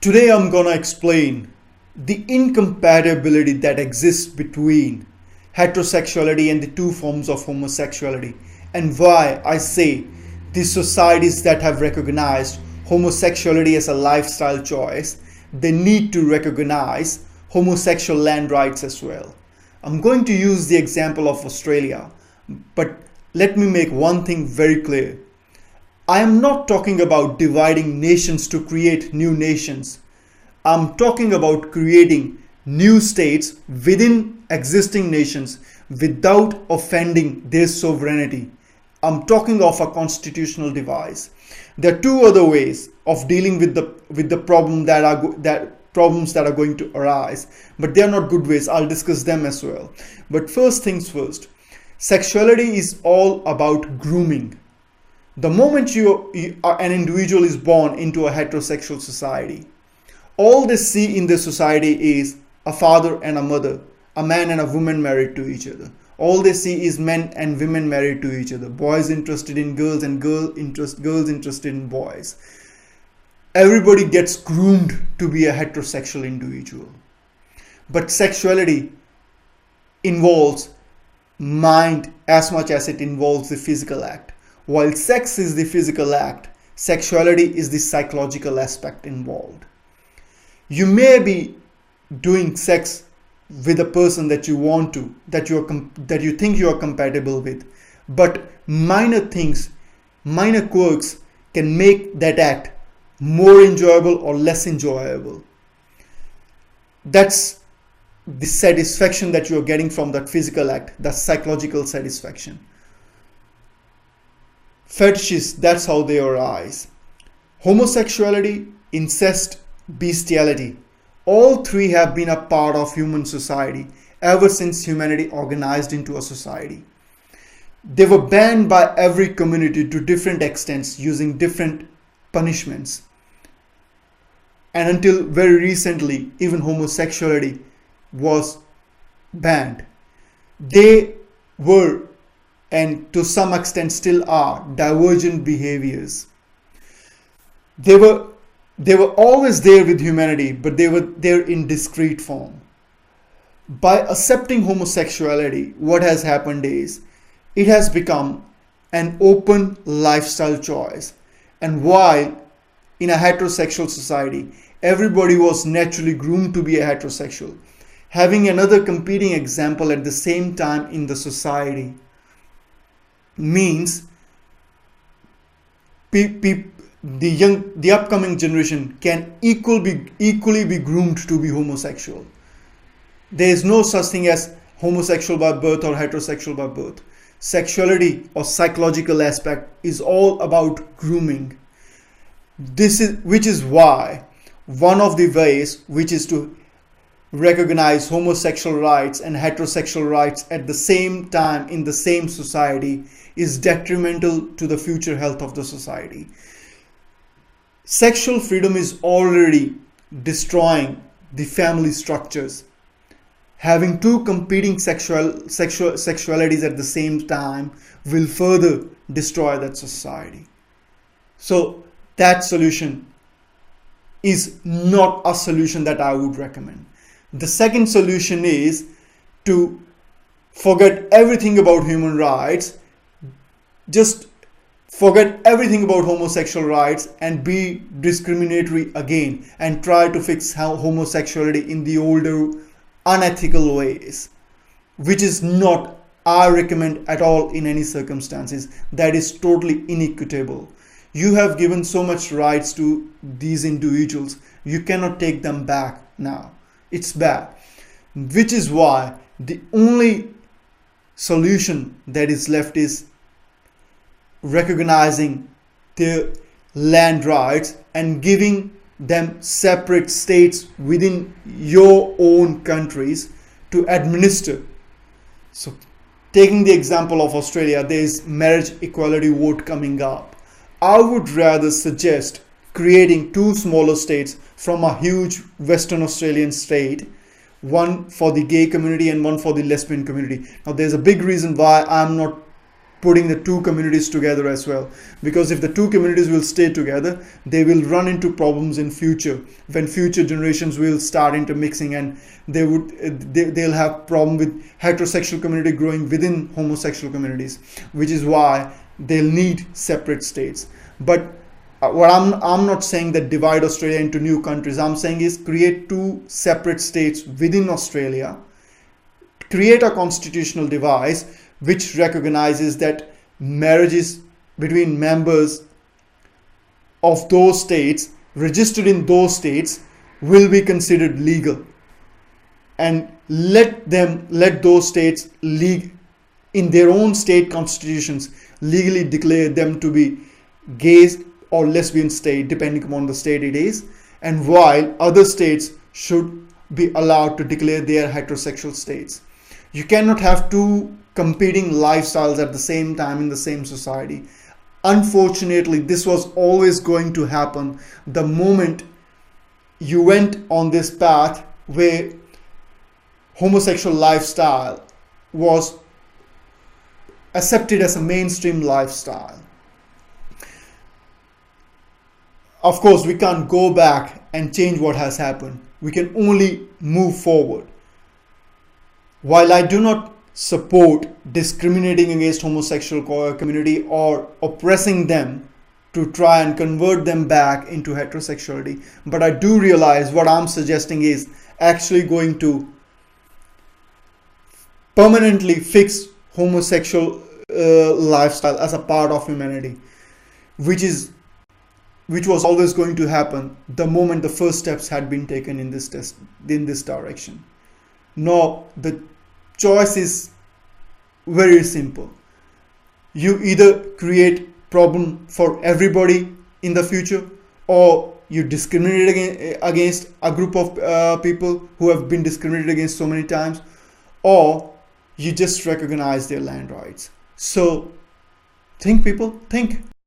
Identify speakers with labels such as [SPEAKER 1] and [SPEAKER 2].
[SPEAKER 1] Today I'm gonna explain the incompatibility that exists between heterosexuality and the two forms of homosexuality, and why I say the societies that have recognized homosexuality as a lifestyle choice, they need to recognize homosexual land rights as well. I'm going to use the example of Australia, but let me make one thing very clear. I am not talking about dividing nations to create new nations. I'm talking about creating new states within existing nations without offending their sovereignty. I'm talking of a constitutional device. There are two other ways of dealing with the problems that are going to arise, but they are not good ways. I'll discuss them as well. But first things first, sexuality is all about grooming. The moment an individual is born into a heterosexual society, all they see in the society is a father and a mother, a man and a woman married to each other. All they see is men and women married to each other, boys interested in girls and girls interested in boys. Everybody gets groomed to be a heterosexual individual. But sexuality involves mind as much as it involves the physical act. While sex is the physical act, sexuality is the psychological aspect involved. You may be doing sex with a person that you want to, that you think you are compatible with, but minor things, minor quirks can make that act more enjoyable or less enjoyable. That's the satisfaction that you are getting from that physical act, that psychological satisfaction. Fetishes, that's how they arise. Homosexuality, incest, beastalty, all three have been a part of human society ever since humanity organized into a society. They were banned by every community to different extents using different punishments. And until very recently, even homosexuality was banned. They were, and to some extent still are, divergent behaviors. They were always there with humanity, but they were there in discrete form. By accepting homosexuality, what has happened is it has become an open lifestyle choice. And while in a heterosexual society, everybody was naturally groomed to be a heterosexual, having another competing example at the same time in the society means the upcoming generation can equally be groomed to be homosexual. There is no such thing as homosexual by birth or heterosexual by birth. Sexuality or psychological aspect is all about grooming. Which is why one of the ways which is to recognize homosexual rights and heterosexual rights at the same time in the same society is detrimental to the future health of the society. Sexual freedom is already destroying the family structures. Having two competing sexualities at the same time will further destroy that society. So that solution is not a solution that I would recommend. The second solution is to forget everything about human rights, just forget everything about homosexual rights and be discriminatory again and try to fix homosexuality in the older unethical ways, which is not I recommend at all in any circumstances. That is totally inequitable. You have given so much rights to these individuals, you cannot take them back now. It's bad. Which is why the only solution that is left is recognizing their land rights and giving them separate states within your own countries to administer. So taking the example of Australia, there is marriage equality vote coming up. I would rather suggest creating two smaller states from a huge Western Australian state, one for the gay community and one for the lesbian community. Now there's a big reason why I'm not putting the two communities together as well, because if the two communities will stay together, they will run into problems in future when future generations will start intermixing, and they'll have problem with heterosexual community growing within homosexual communities, which is why they'll need separate states. But what I'm not saying that divide Australia into new countries. I'm saying is create two separate states within Australia, create a constitutional device which recognizes that marriages between members of those states registered in those states will be considered legal, and let those states in their own state constitutions legally declare them to be gays or lesbian state, depending upon the state it is, and while other states should be allowed to declare their heterosexual states. You cannot have two competing lifestyles at the same time in the same society. Unfortunately, this was always going to happen the moment you went on this path where homosexual lifestyle was accepted as a mainstream lifestyle. Of course, we can't go back and change what has happened. We can only move forward. While I do not support discriminating against homosexual community or oppressing them to try and convert them back into heterosexuality, but I do realize what I'm suggesting is actually going to permanently fix homosexual lifestyle as a part of humanity, which was always going to happen the moment the first steps had been taken in this direction. Now the choice is very simple. You either create problem for everybody in the future, or you discriminate against a group of people who have been discriminated against so many times, or you just recognize their land rights. So think, people, think.